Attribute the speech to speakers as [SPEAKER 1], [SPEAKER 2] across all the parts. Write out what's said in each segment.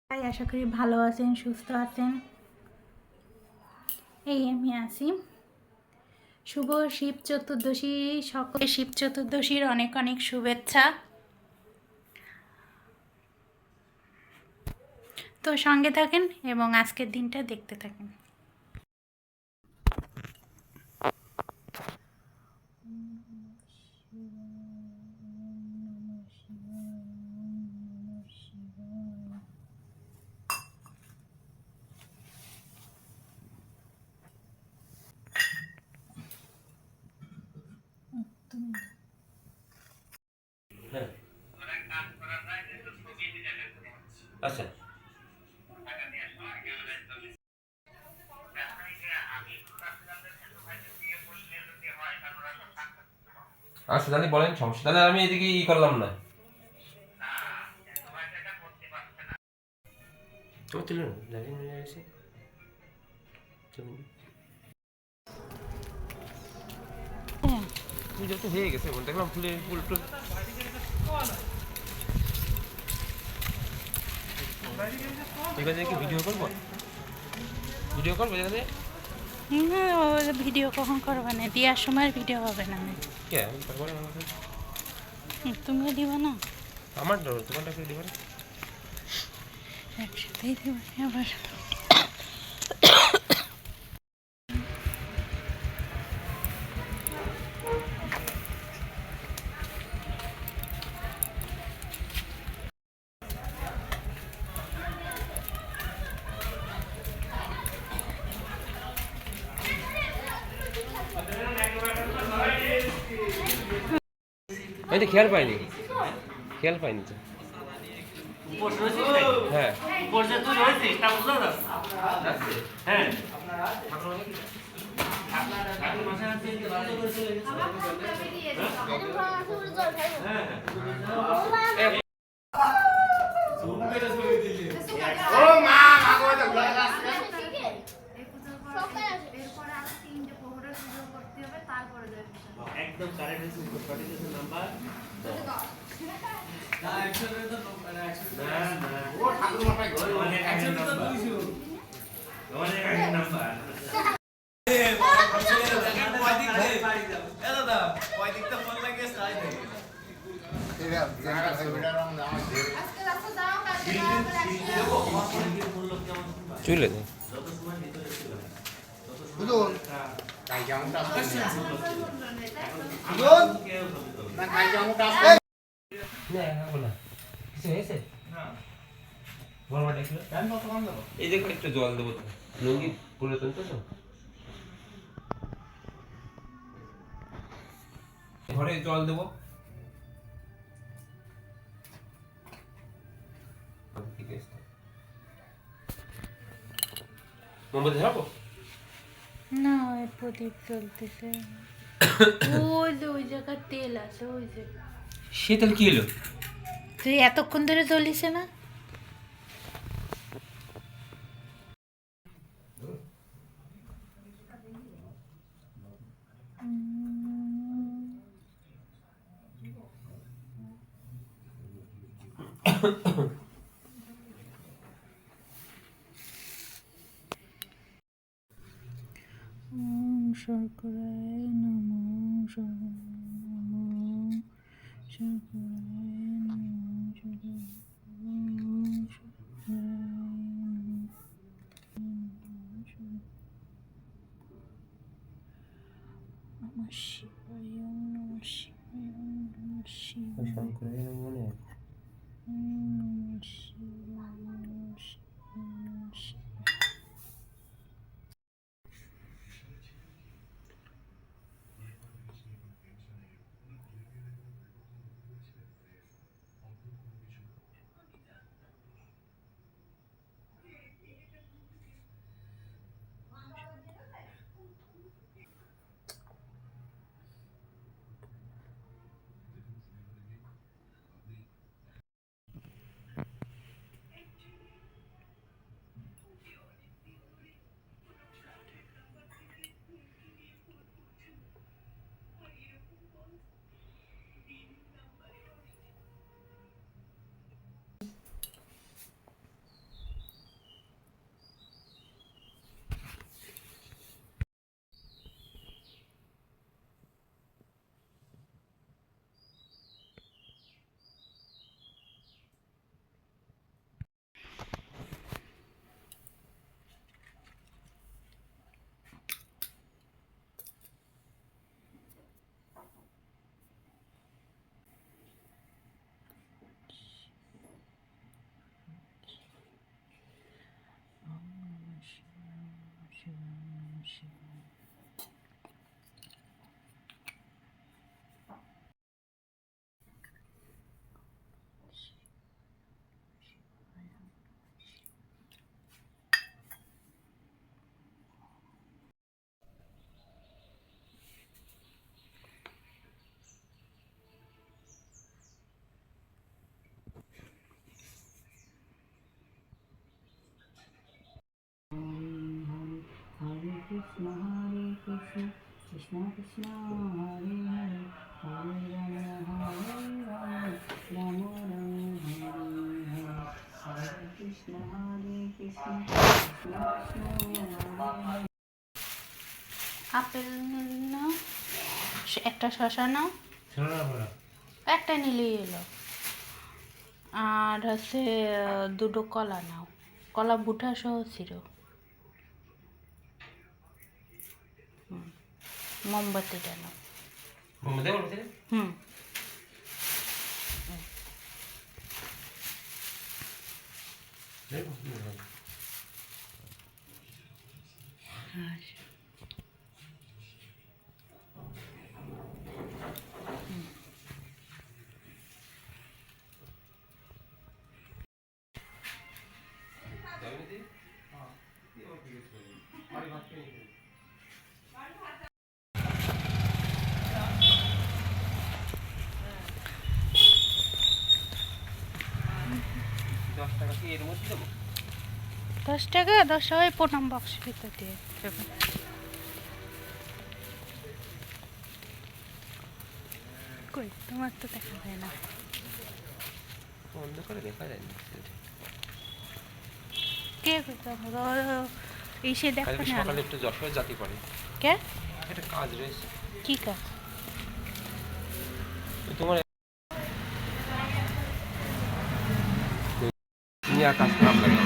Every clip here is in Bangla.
[SPEAKER 1] তাই আশা করি ভালো আছেন, সুস্থ আছেন। এই আমি আছি। শুভ শিব চতুর্দশী, সকল শিব চতুর্দশীর অনেক অনেক শুভেচ্ছা। তো সঙ্গে থাকেন এবং আজকের দিনটা দেখতে থাকেন।
[SPEAKER 2] হ্যাঁ, আচ্ছা। আচ্ছা তাহলে বলেন, সমস্যা তাহলে আমি এদিকে করলাম না। ও তুলো না, জানি না এসে পুজো তো হয়ে গেছে, দেখলাম ফুলের ফুল টুল। এখানে কি ভিডিও করবো? ভিডিও করবো এখানে?
[SPEAKER 1] ভিডিও কখন করবে না, দেওয়ার সময় ভিডিও হবে না।
[SPEAKER 2] কে তারপরে
[SPEAKER 1] তুমিও দিবা না?
[SPEAKER 2] আমার দোকানটা করে দেবেন।
[SPEAKER 1] একসাথেই দিবা আবার।
[SPEAKER 2] আমি তো খেয়াল পাইনি, খেয়াল পাইনি তো। হ্যাঁ হ্যাঁ
[SPEAKER 3] একদম কারেক্ট সঠিক নাম্বার না একশোতে তো না না ও ঠাকুর মাথায় ঘরে অনেক আগের নাম্বার অনেক আগের নাম্বার
[SPEAKER 2] চলে এই দেখো একটু জল দেবো তো, লুঙ্গি পুরাতন তো ঘরে জল দেবো। মোমবাতি ধরাবো?
[SPEAKER 1] না, ওই প্রদীপ জ্বলতেছে। ওই যে ওই জায়গায় তেল আছে, ওই যে।
[SPEAKER 2] সে তাহলে কি এলো?
[SPEAKER 1] তুই এতক্ষণ ধরে জ্বলিছে না? ওম শর্করায় নমঃ, শর্করায় নমঃ, শর্করায় নমঃ, শর্করায় নমঃ শিবায়, নমঃ শিবায়, নমঃ শিবায়,
[SPEAKER 2] মনে হয়
[SPEAKER 1] নমঃ শিবায়, নমঃ শিবায়, নমঃ শিবায়।
[SPEAKER 4] কৃষ্ণ হরে কৃষ্ণ কৃষ্ণ কৃষ্ণ হরে হরে হরে রাম রাম রাম হরে হরে হরে কৃষ্ণ হরে কৃষ্ণ কৃষ্ণ কৃষ্ণ হরে হরে।
[SPEAKER 1] আপেল নাও, একটা শশা নাও, একটা নিলেই এলো। আর হচ্ছে দুটো কলা নাও, কলা বুটা সহ ছিল। মোমবাতিটা নাও। হুম। আচ্ছা।
[SPEAKER 2] $10 কি এর মধ্যে দেবো?
[SPEAKER 1] 10 টাকা, 10 টাকায় প্রণাম বক্সের ভিতর দিয়ে দেবো। কই তোমার তো দেখা যায় না।
[SPEAKER 2] অন্ধকারে দেখা যায় না।
[SPEAKER 1] কে এসে দেখো
[SPEAKER 2] কালকে
[SPEAKER 1] না।
[SPEAKER 2] সকালে একটু যশোর জাতি করে।
[SPEAKER 1] কে?
[SPEAKER 2] একটা কাজ রয়েছে।
[SPEAKER 1] কি কাজ?
[SPEAKER 2] তোমার তুমি আকাশ নাম লাগে।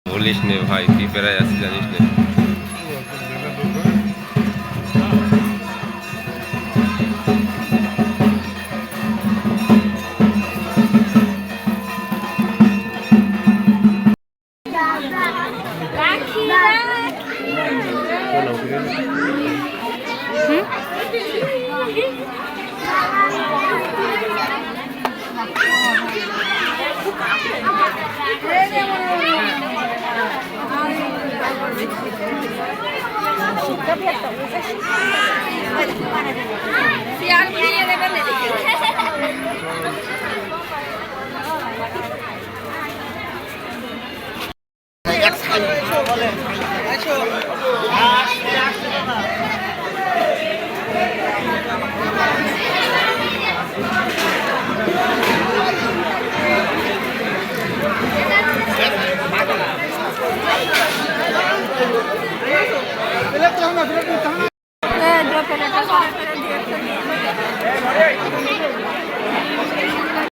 [SPEAKER 2] বলিস নে ভাই, তুই প্রায় আসি জানিস না।
[SPEAKER 4] প্লেট